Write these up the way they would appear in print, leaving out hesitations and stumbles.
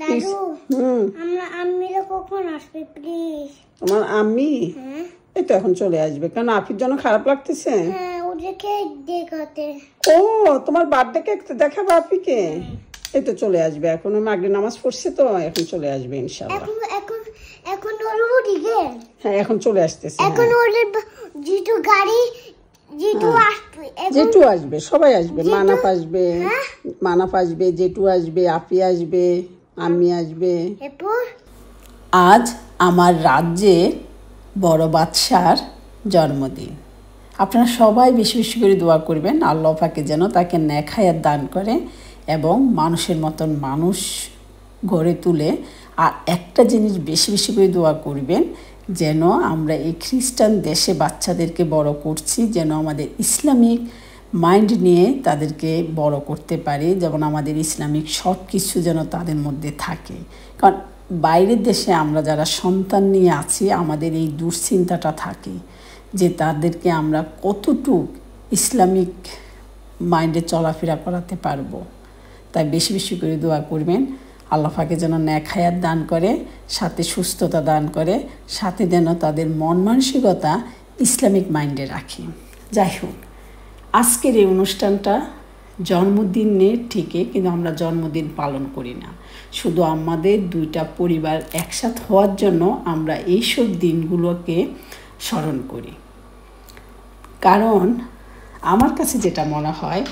দাদু আমরা আম্মিরা কখন আসবে প্লিজ? তোমার আম্মি এই তো এখন চলে আসবে। কেন আফির জন্য খারাপ লাগতেছে? হ্যাঁ, ওদেরকে দেখাতে। ও তোমার বার্থডে কেক দেখাবো আফিকে? এই তো চলে আসবে, এখন মাগরিব নামাজ পড়ছে তো এখন চলে আসবে ইনশাআল্লাহ। এখন ওর দিকে হ্যাঁ এখন চলে আসতেছে। এখন ওদের জিটু গাড়ি জিটু আসবে, জেঠু আসবে, সবাই আসবে, মানাফ আসবে, মানাফ আসবে, জেঠু আসবে, আফি আসবে, আম্মি আসবে। আজ আমার রাজ্যে বড় বাদশার জন্মদিন। আপনারা সবাই বেশি বেশি করে দোয়া করবেন আল্লাহ পাকে যেন তাকে নেক হায়াত দান করে এবং মানুষের মতন মানুষ গড়ে তুলে। আর একটা জিনিস বেশি বেশি করে দোয়া করবেন যেন আমরা এই খ্রিস্টান দেশে বাচ্চাদেরকে বড় করছি যেন আমাদের ইসলামিক মাইন্ড নিয়ে তাদেরকে বড় করতে পারি, যেমন আমাদের ইসলামিক সব কিছু যেন তাদের মধ্যে থাকে। কারণ বাইরের দেশে আমরা যারা সন্তান নিয়ে আছি আমাদের এই দুশ্চিন্তাটা থাকে যে তাদেরকে আমরা কতটুকু ইসলামিক মাইন্ডে চলাফেরা করাতে পারবো। তাই বেশি বেশি করে দোয়া করবেন আল্লাহ পাকে যেন নেক হায়াত দান করে, সাথে সুস্থতা দান করে, সাথে যেন তাদের মন মানসিকতা ইসলামিক মাইন্ডে রাখে। যাই হোক, আজকের এই অনুষ্ঠানটা জন্মদিনের ঠিকই, কিন্তু আমরা জন্মদিন পালন করি না। শুধু আমাদের দুইটা পরিবার একসাথে হওয়ার জন্য আমরা এইসব দিনগুলোকে স্মরণ করি। কারণ আমার কাছে যেটা মনে হয়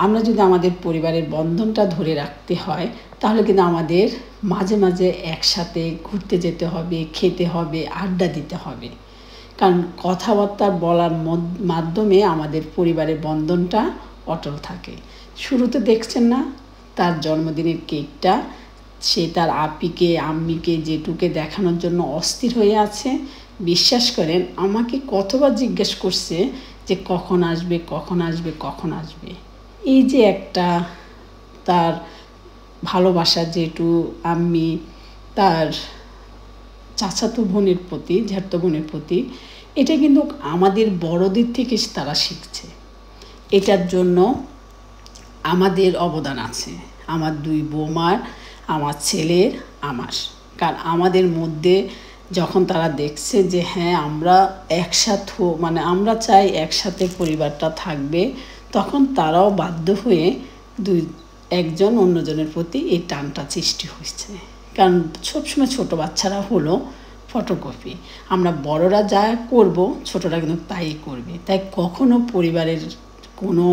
আমরা যদি আমাদের পরিবারের বন্ধনটা ধরে রাখতে হয় তাহলে কিন্তু আমাদের মাঝে মাঝে একসাথে ঘুরতে যেতে হবে, খেতে হবে, আড্ডা দিতে হবে। কারণ কথাবার্তা বলার মাধ্যমে আমাদের পরিবারের বন্ধনটা অটল থাকে। শুরুতে দেখছেন না তার জন্মদিনের কেকটা সে তার আপিকে, আম্মিকে, জেঠুকে দেখানোর জন্য অস্থির হয়ে আছে। বিশ্বাস করেন আমাকে কতবার জিজ্ঞেস করছে যে কখন আসবে, কখন আসবে, কখন আসবে। এই যে একটা তার ভালোবাসা জেঠু, আম্মি তার চাচাতো বোনের প্রতি, ঝাড়তো বোনের প্রতি, এটা কিন্তু আমাদের বড়দের থেকে তারা শিখছে। এটার জন্য আমাদের অবদান আছে, আমার দুই বৌমার, আমার ছেলের, আমার। কারণ আমাদের মধ্যে যখন তারা দেখছে যে হ্যাঁ আমরা একসাথে মানে আমরা চাই একসাথে পরিবারটা থাকবে, তখন তারাও বাধ্য হয়ে একজন অন্যজনের প্রতি এই টানটা সৃষ্টি হয়েছে। কারণ সবসময় ছোটো বাচ্চারা হলো ফটোকপি, আমরা বড়রা যা করব ছোটরা কিন্তু তাই করবে। তাই কখনো পরিবারের কোনো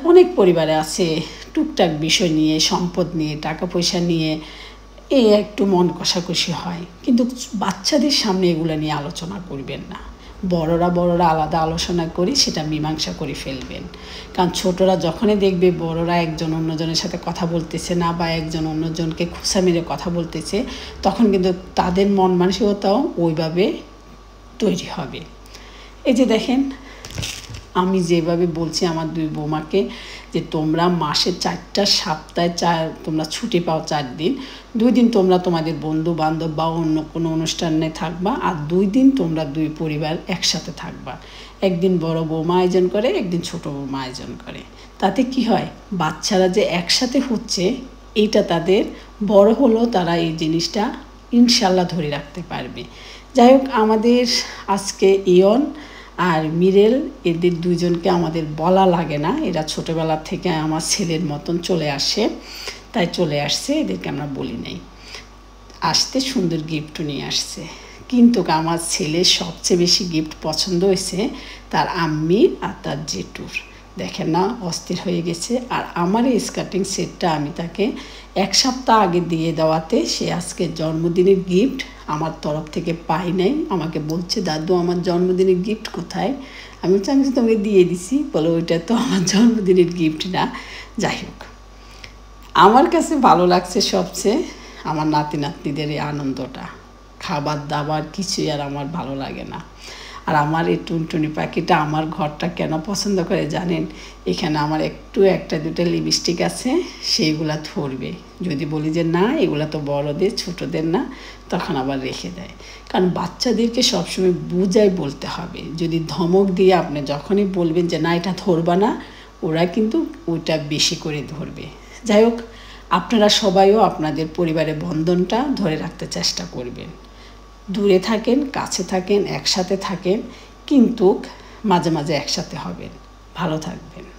অনেক পরিবারে আছে টুকটাক বিষয় নিয়ে, সম্পদ নিয়ে, টাকা পয়সা নিয়ে একটু মন কষাকষি হয়, কিন্তু বাচ্চাদের সামনে এগুলো নিয়ে আলোচনা করবেন না। বড়রা আলাদা আলোচনা করি সেটা মীমাংসা করে ফেলবেন। কারণ ছোটরা যখনই দেখবে বড়রা একজন অন্যজনের সাথে কথা বলতেছে না বা একজন অন্যজনকে খোঁচা মেরে কথা বলতেছে, তখন কিন্তু তাদের মন মানসিকতাও ওইভাবে তৈরি হবে। এই যে দেখেন আমি যেভাবে বলছি আমার দুই বৌমাকে যে তোমরা মাসে 4টা সপ্তাহে তোমরা ছুটি পাও 4 দিন, 2 দিন তোমরা তোমাদের বন্ধু বান্ধব বা অন্য কোনো অনুষ্ঠানে থাকবা, আর 2 দিন তোমরা দুই পরিবার একসাথে থাকবা। একদিন বড় বৌমা আয়োজন করে, একদিন ছোট বৌমা আয়োজন করে। তাতে কি হয় বাচ্চারা যে একসাথে হচ্ছে এইটা তাদের বড় হলেও তারা এই জিনিসটা ইনশাল্লাহ ধরে রাখতে পারবে। যাই হোক, আমাদের আজকে ইয়ন আর মিরেল এদের দুইজনকে আমাদের বলা লাগে না, এরা ছোটোবেলা থেকে আমার ছেলের মতন চলে আসে, তাই চলে আসছে, এদেরকে আমরা বলি নাই। আসতে সুন্দর গিফটও নিয়ে আসছে, কিন্তু আমার ছেলের সবচেয়ে বেশি গিফট পছন্দ হয়েছে তার আম্মি আর তার জেঠুর। দেখেন না অস্থির হয়ে গেছে। আর আমার এই স্কার্টিং সেটটা আমি তাকে 1 সপ্তাহ আগে দিয়ে দেওয়াতে সে আজকে জন্মদিনের গিফট আমার তরফ থেকে পাই নাই। আমাকে বলছে দাদু আমার জন্মদিনের গিফট কোথায়? আমি তোমাকে দিয়ে দিছি। বলো ওইটা তো আমার জন্মদিনের গিফট না। যাই হোক, আমার কাছে ভালো লাগছে সবচেয়ে আমার নাতি নাতনিদের এই আনন্দটা। খাবার দাবার কিছুই আর আমার ভালো লাগে না। আর আমার এই টুনটুনি পাখিটা আমার ঘরটা কেন পছন্দ করে জানেন? এখানে আমার একটু 1-2টা লিপস্টিক আছে, সেইগুলা ধরবে। যদি বলি যে না এগুলা তো বড়দের, ছোটদের না, তখন আবার রেখে দেয়। কারণ বাচ্চাদেরকে সবসময় বুঝাই বলতে হবে। যদি ধমক দিয়ে আপনি যখনই বলবেন যে না এটা ধরবা না, ওরা কিন্তু ওইটা বেশি করে ধরবে। যাই হোক, আপনারা সবাইও আপনাদের পরিবারের বন্ধনটা ধরে রাখতে চেষ্টা করবেন। দূরে থাকেন, কাছে থাকেন, একসাথে থাকেন, কিন্তু মাঝে মাঝে একসাথে হবেন। ভালো থাকবেন।